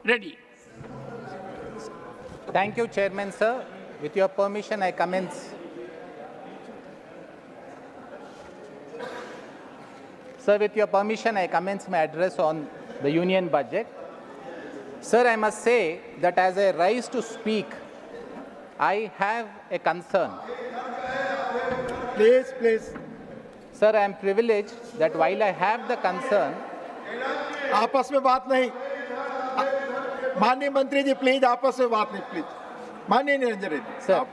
Ready. Thank you, Chairman, sir. With your permission, I commence. Sir, with your permission, I commence my address on the Union Budget. Sir, I must say that as I rise to speak, I have a concern. Please. Sir, I am privileged that while I have the concern, आपस में बात नहीं, माननीय मंत्री जी please आपस में बात नहीं प्लीज, माननीय Niranjan Reddy. Sir,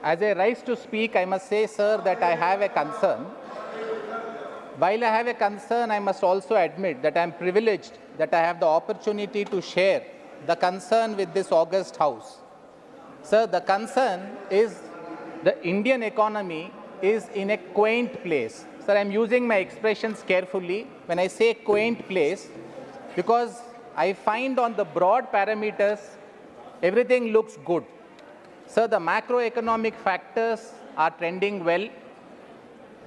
as I rise to speak, I must say, sir, that I have a concern. While I have a concern, I must also admit that I am privileged that I have the opportunity to share the concern with this august House. Sir, the concern is the Indian economy is in a quaint place. Sir, I am using my expressions carefully when I say quaint place because I find on the broad parameters, everything looks good. Sir, the macroeconomic factors are trending well.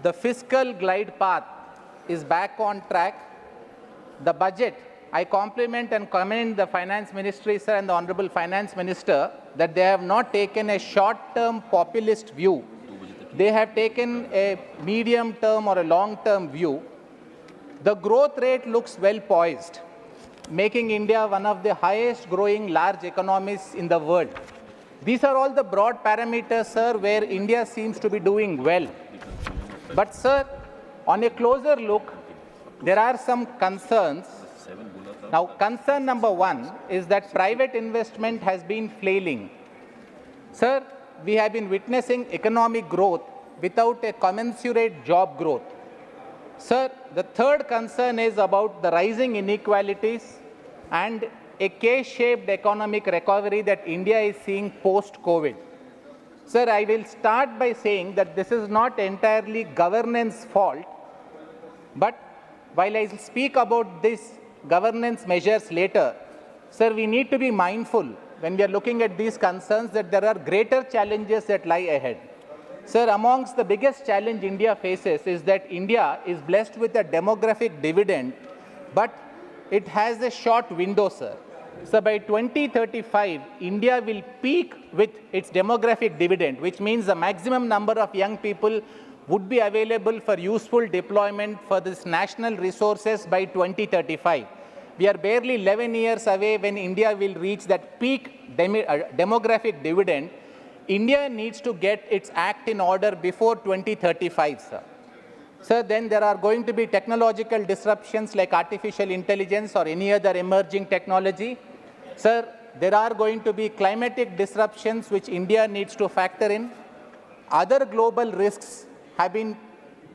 The fiscal glide path is back on track. The budget, I compliment and commend the Finance Ministry, sir, and the Honorable Finance Minister that they have not taken a short-term populist view. They have taken a medium-term or a long-term view. The growth rate looks well poised, making India one of the highest growing large economies in the world. These are all the broad parameters, sir, where India seems to be doing well. But, sir, on a closer look, there are some concerns. Now, concern number one is that private investment has been flailing. Sir, we have been witnessing economic growth without a commensurate job growth. Sir, the third concern is about the rising inequalities and a K-shaped economic recovery that India is seeing post-COVID. Sir, I will start by saying that this is not entirely governance fault, but while I speak about these governance measures later, sir, we need to be mindful when we are looking at these concerns that there are greater challenges that lie ahead. Sir, amongst the biggest challenge India faces is that India is blessed with a demographic dividend, but it has a short window, sir. So by 2035, India will peak with its demographic dividend, which means the maximum number of young people would be available for useful deployment for this national resources by 2035. We are barely 11 years away when India will reach that peak demographic dividend. India needs to get its act in order before 2035, sir. Sir, then there are going to be technological disruptions like artificial intelligence or any other emerging technology. Sir, there are going to be climatic disruptions which India needs to factor in. Other global risks have been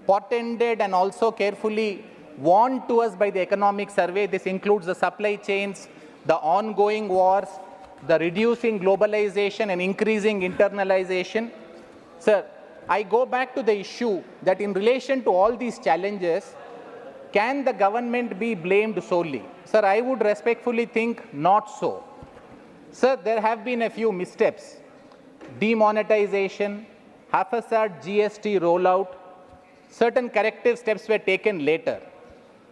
portended and also carefully warned to us by the economic survey. This includes the supply chains, the ongoing wars, the reducing globalization and increasing internalization. Sir, I go back to the issue that in relation to all these challenges, can the government be blamed solely? Sir, I would respectfully think not so. Sir, there have been a few missteps. Demonetization, haphazard GST rollout, certain corrective steps were taken later.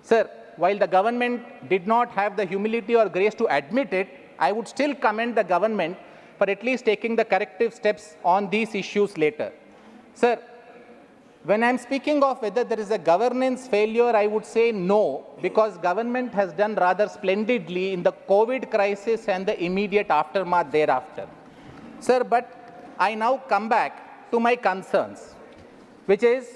Sir, while the government did not have the humility or grace to admit it, I would still commend the government for at least taking the corrective steps on these issues later. Sir, when I'm speaking of whether there is a governance failure, I would say no, because government has done rather splendidly in the COVID crisis and the immediate aftermath thereafter. Sir, but I now come back to my concerns, which is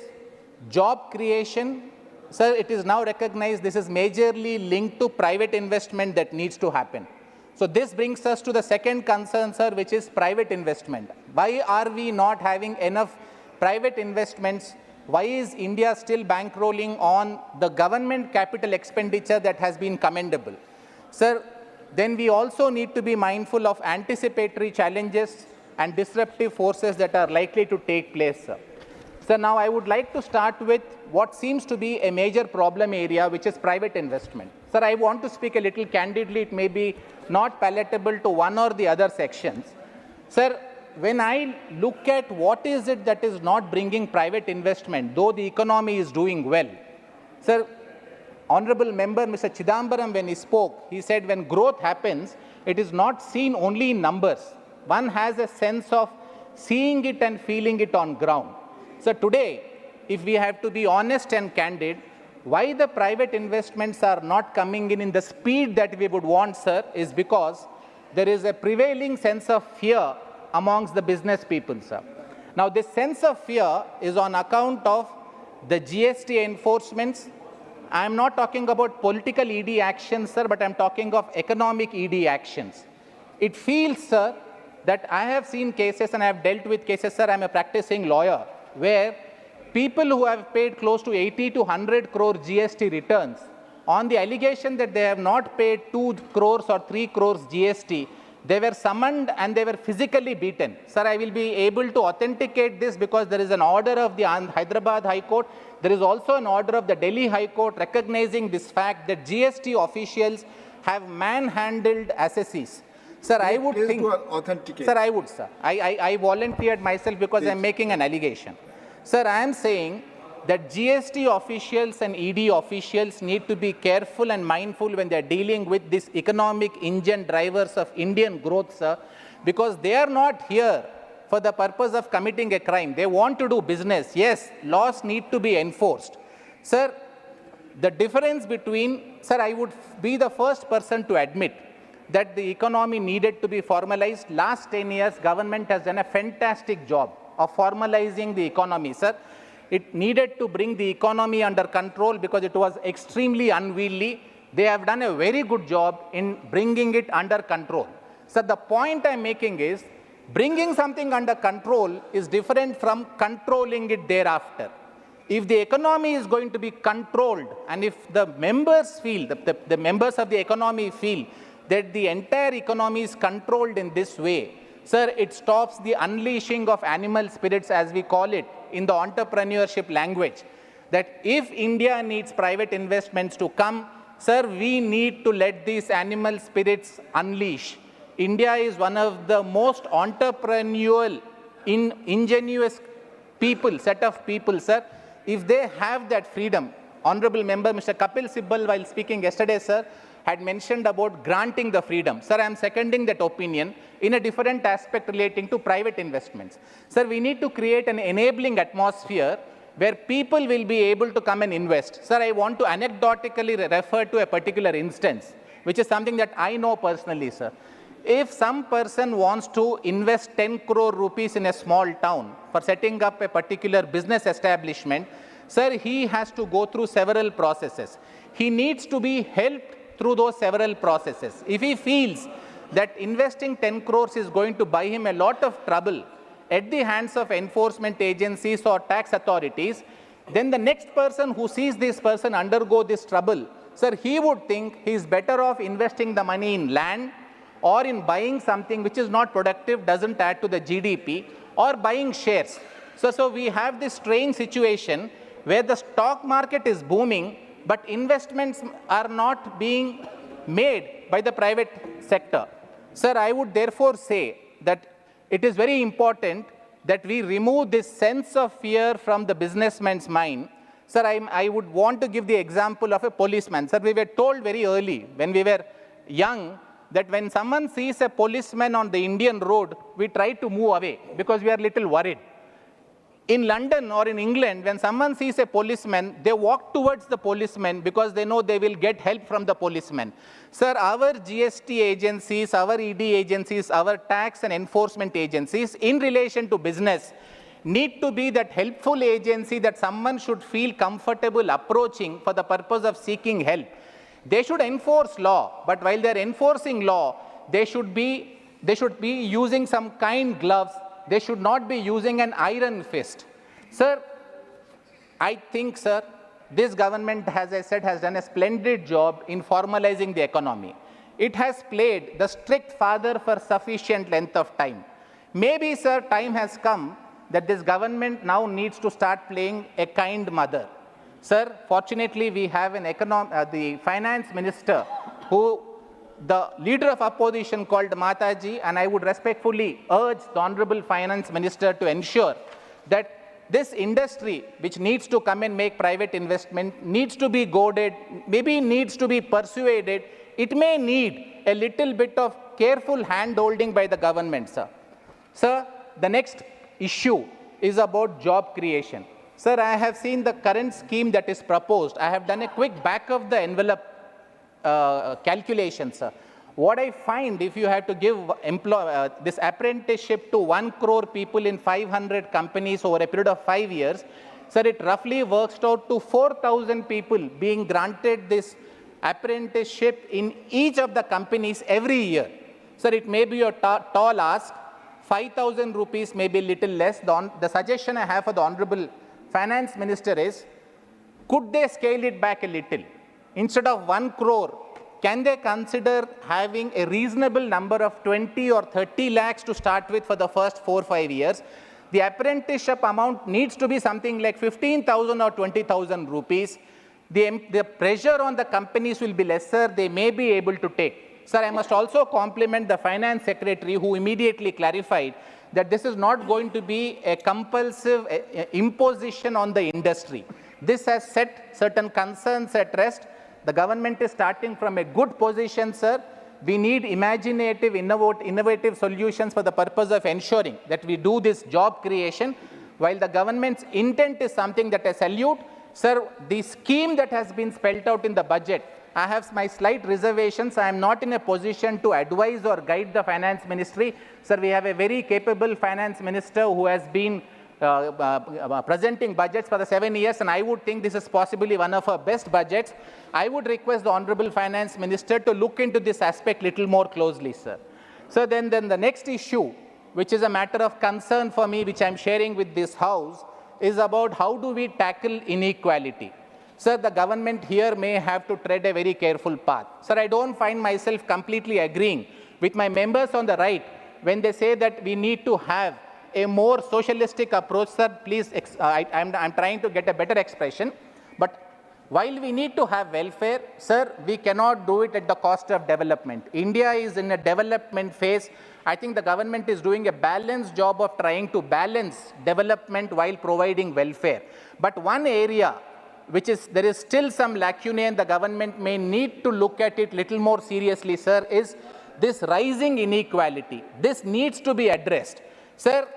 job creation. Sir, it is now recognized this is majorly linked to private investment that needs to happen. So this brings us to the second concern, sir, which is private investment. Why are we not having enough private investments? Why is India still bankrolling on the government capital expenditure that has been commendable? Sir, then we also need to be mindful of anticipatory challenges and disruptive forces that are likely to take place, sir. So now I would like to start with what seems to be a major problem area, which is private investment. Sir, I want to speak a little candidly. It may be not palatable to one or the other sections. Sir, when I look at what is it that is not bringing private investment, though the economy is doing well, sir, Honorable Member Mr. Chidambaram, when he spoke, he said when growth happens, it is not seen only in numbers. One has a sense of seeing it and feeling it on ground. So today, if we have to be honest and candid, why the private investments are not coming in the speed that we would want, sir, is because there is a prevailing sense of fear amongst the business people, sir. Now, this sense of fear is on account of the GST enforcements. I am not talking about political ED actions, sir, but I am talking of economic ED actions. It feels, sir, that I have seen cases and I have dealt with cases, sir, I am a practicing lawyer, where people who have paid close to 80 to 100 crore GST returns, on the allegation that they have not paid 2 crores or 3 crores GST, they were summoned and they were physically beaten. Sir, I will be able to authenticate this because there is an order of the Hyderabad High Court. There is also an order of the Delhi High Court recognizing this fact that GST officials have manhandled assessees. Sir, I would think, sir, I would, sir. I volunteered myself because I am making an allegation. Sir, I am saying that GST officials and ED officials need to be careful and mindful when they are dealing with these economic engine drivers of Indian growth, sir, because they are not here for the purpose of committing a crime. They want to do business. Yes, laws need to be enforced. Sir, the difference between, sir, I would be the first person to admit that the economy needed to be formalized. Last 10 years, government has done a fantastic job of formalizing the economy, sir. It needed to bring the economy under control because it was extremely unwieldy. They have done a very good job in bringing it under control. So the point I'm making is, bringing something under control is different from controlling it thereafter. If the economy is going to be controlled, and if the members feel, the members of the economy feel that the entire economy is controlled in this way, sir, it stops the unleashing of animal spirits, as we call it in the entrepreneurship language, that if India needs private investments to come, sir, we need to let these animal spirits unleash. India is one of the most entrepreneurial, ingenious people, set of people, sir. If they have that freedom, Honorable Member Mr. Kapil Sibal, while speaking yesterday, sir, had mentioned about granting the freedom. Sir, I am seconding that opinion in a different aspect relating to private investments. Sir, we need to create an enabling atmosphere where people will be able to come and invest. Sir, I want to anecdotically refer to a particular instance, which is something that I know personally, sir. If some person wants to invest 10 crore rupees in a small town for setting up a particular business establishment, sir, he has to go through several processes. He needs to be helped through those several processes. If he feels that investing 10 crores is going to buy him a lot of trouble at the hands of enforcement agencies or tax authorities, then the next person who sees this person undergo this trouble, sir, he would think he is better off investing the money in land or in buying something which is not productive, doesn't add to the GDP, or buying shares. So we have this strange situation where the stock market is booming, but investments are not being made by the private sector. Sir, I would therefore say that it is very important that we remove this sense of fear from the businessman's mind. Sir, I would want to give the example of a policeman. Sir, we were told very early when we were young that when someone sees a policeman on the Indian road, we try to move away because we are a little worried. In London or in England, when someone sees a policeman, they walk towards the policeman because they know they will get help from the policeman. Sir, our GST agencies, our ED agencies, our tax and enforcement agencies in relation to business need to be that helpful agency that someone should feel comfortable approaching for the purpose of seeking help. They should enforce law, but while they are enforcing law, they should be using some kind gloves. They should not be using an iron fist. Sir, I think, sir, this government, as I said, has done a splendid job in formalizing the economy. It has played the strict father for sufficient length of time. Maybe, sir, time has come that this government now needs to start playing a kind mother. Sir, fortunately, we have the finance minister who the leader of opposition called Mataji, and I would respectfully urge the Honorable Finance Minister to ensure that this industry, which needs to come and make private investment, needs to be goaded, maybe needs to be persuaded. It may need a little bit of careful hand-holding by the government, sir. Sir, the next issue is about job creation. Sir, I have seen the current scheme that is proposed. I have done a quick back of the envelope calculation, sir. What I find, if you have to give this apprenticeship to 1 crore people in 500 companies over a period of 5 years, sir, it roughly works out to 4,000 people being granted this apprenticeship in each of the companies every year. Sir, it may be a tall ask. 5,000 rupees may be a little less. The suggestion I have for the Honorable Finance Minister is, could they scale it back a little? Instead of 1 crore, can they consider having a reasonable number of 20 or 30 lakhs to start with for the first 4 or 5 years? The apprenticeship amount needs to be something like 15,000 or 20,000 rupees. The pressure on the companies will be lesser. They may be able to take. Sir, I must also compliment the Finance Secretary, who immediately clarified that this is not going to be a compulsive imposition on the industry. This has set certain concerns at rest. The government is starting from a good position, sir. We need imaginative, innovative solutions for the purpose of ensuring that we do this job creation. While the government's intent is something that I salute, sir, the scheme that has been spelled out in the budget, I have my slight reservations. I am not in a position to advise or guide the Finance Ministry. Sir, we have a very capable Finance Minister who has been presenting budgets for the 7 years, and I would think this is possibly one of our best budgets. I would request the Honorable Finance Minister to look into this aspect little more closely, sir. So then the next issue, which is a matter of concern for me, which I'm sharing with this House, is about how do we tackle inequality. Sir, the government here may have to tread a very careful path. Sir, I don't find myself completely agreeing with my members on the right when they say that we need to have a more socialistic approach. Sir, please, I'm trying to get a better expression. But while we need to have welfare, sir, we cannot do it at the cost of development. India is in a development phase. I think the government is doing a balanced job of trying to balance development while providing welfare. But one area which is, there is still some lacunae and the government may need to look at it little more seriously, sir, is this rising inequality. This needs to be addressed. Sir,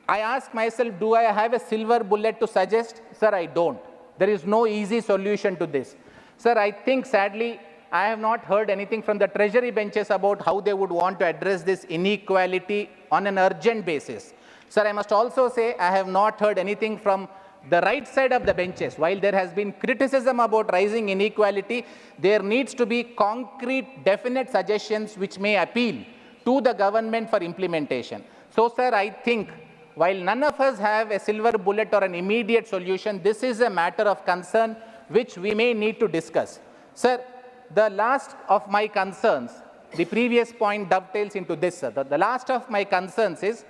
I ask myself, do I have a silver bullet to suggest? Sir, I don't. There is no easy solution to this. Sir, I think sadly, I have not heard anything from the treasury benches about how they would want to address this inequality on an urgent basis. Sir, I must also say I have not heard anything from the right side of the benches. While there has been criticism about rising inequality, there needs to be concrete, definite suggestions which may appeal to the government for implementation. So, sir, I think while none of us have a silver bullet or an immediate solution, this is a matter of concern which we may need to discuss. Sir, the last of my concerns, the previous point dovetails into this, sir. The last of my concerns is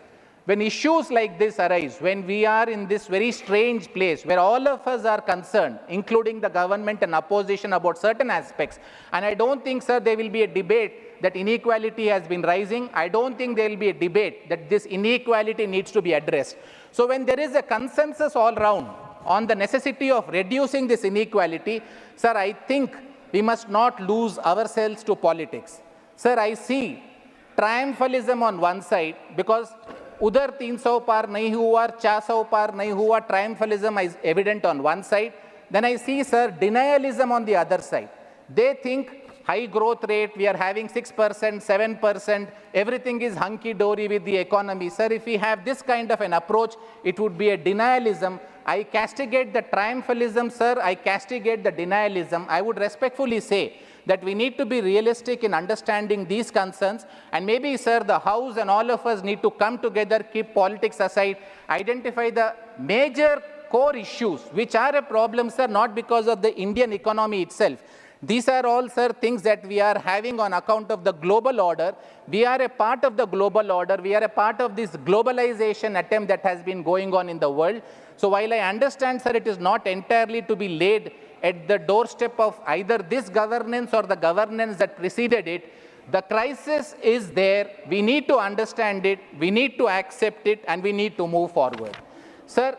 when issues like this arise, when we are in this very strange place where all of us are concerned, including the government and opposition, about certain aspects, and I don't think, sir, there will be a debate that inequality has been rising. I don't think there will be a debate that this inequality needs to be addressed. So when there is a consensus all round on the necessity of reducing this inequality, sir, I think we must not lose ourselves to politics. Sir, I see triumphalism on one side because udhar 300 par nahi hua, 400 par nahi hua, triumphalism is evident on one side. Then I see, sir, denialism on the other side. They think high growth rate, we are having 6%, 7%, everything is hunky-dory with the economy. Sir, if we have this kind of an approach, it would be a denialism. I castigate the triumphalism, sir. I castigate the denialism. I would respectfully say that we need to be realistic in understanding these concerns. And maybe, sir, the House and all of us need to come together, keep politics aside, identify the major core issues, which are a problem, sir, not because of the Indian economy itself. These are all, sir, things that we are having on account of the global order. We are a part of the global order. We are a part of this globalization attempt that has been going on in the world. So while I understand, sir, it is not entirely to be laid at the doorstep of either this governance or the governance that preceded it, the crisis is there. We need to understand it. We need to accept it, and we need to move forward. Sir,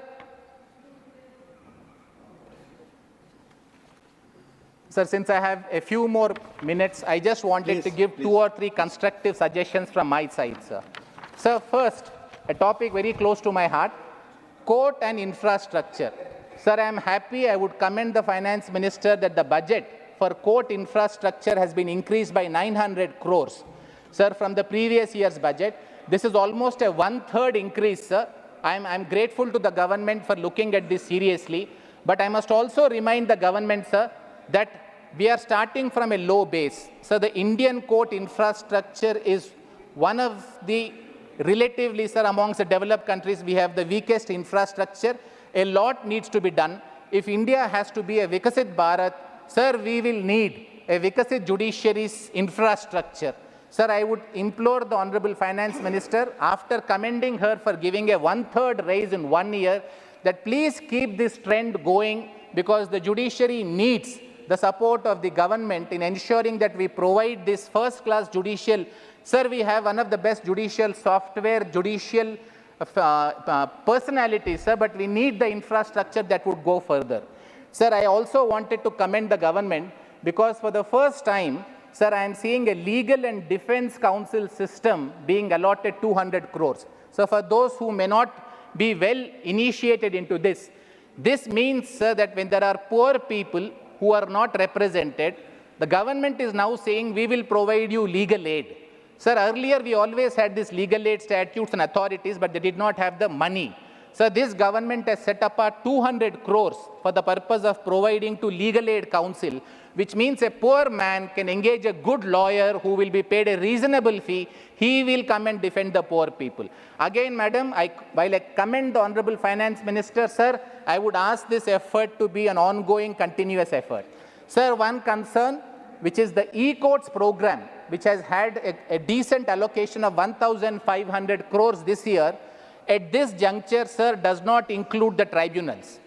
since I have a few more minutes, I just wanted to give 2 or 3 constructive suggestions from my side, sir. Sir, first, a topic very close to my heart, court and infrastructure. Sir, I am happy, I would commend the finance minister that the budget for court infrastructure has been increased by 900 crores. Sir, from the previous year's budget, this is almost a 1/3 increase, sir. I'm grateful to the government for looking at this seriously, but I must also remind the government, sir, that we are starting from a low base. So the Indian court infrastructure is one of the relatively, sir, amongst the developed countries, we have the weakest infrastructure. A lot needs to be done. If India has to be a Vikasit Bharat, sir, we will need a Vikasit judiciary's infrastructure. Sir, I would implore the Honorable Finance Minister, after commending her for giving a 1/3 raise in 1 year, that please keep this trend going, because the judiciary needs the support of the government in ensuring that we provide this first-class judicial. Sir, we have one of the best judicial software, judicial personalities, sir, but we need the infrastructure that would go further. Sir, I also wanted to commend the government because for the first time, sir, I am seeing a legal and defense council system being allotted 200 crores. So for those who may not be well initiated into this, this means, sir, that when there are poor people who are not represented, the government is now saying we will provide you legal aid. Sir, earlier we always had these legal aid statutes and authorities, but they did not have the money. So this government has set apart 200 crores for the purpose of providing to legal aid council, which means a poor man can engage a good lawyer who will be paid a reasonable fee. He will come and defend the poor people. Again, madam, while I commend the Honorable Finance Minister, sir, I would ask this effort to be an ongoing, continuous effort. Sir, one concern, which is the e-courts program, which has had a decent allocation of 1,500 crores this year, at this juncture, sir, does not include the tribunals.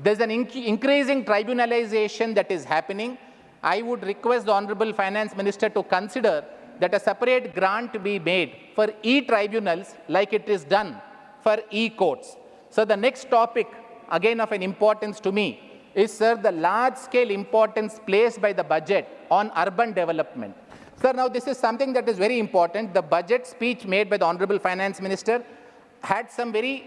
There's an increasing tribunalization that is happening. I would request the Honorable Finance Minister to consider that a separate grant be made for e-tribunals like it is done for e-courts. So the next topic, again of an importance to me, is, sir, the large-scale importance placed by the budget on urban development. Sir, now this is something that is very important. The budget speech made by the Honorable Finance Minister had some very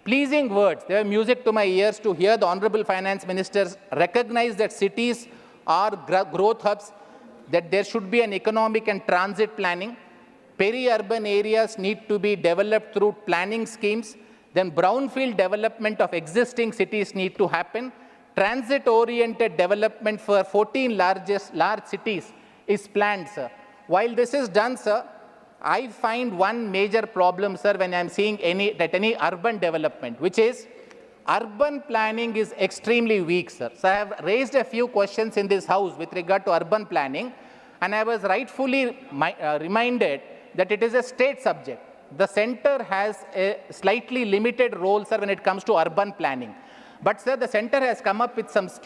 pleasing words. They were music to my ears to hear the Honorable Finance Minister recognize that cities are growth hubs, that there should be an economic and transit planning. Peri-urban areas need to be developed through planning schemes. Then brownfield development of existing cities need to happen. Transit-oriented development for 14 large cities is planned, sir. While this is done, sir, I find one major problem, sir, when I am seeing any urban development, which is urban planning is extremely weak, sir. So I have raised a few questions in this house with regard to urban planning, and I was rightfully reminded that it is a state subject. The center has a slightly limited role, sir, when it comes to urban planning. But, sir, the center has come up with some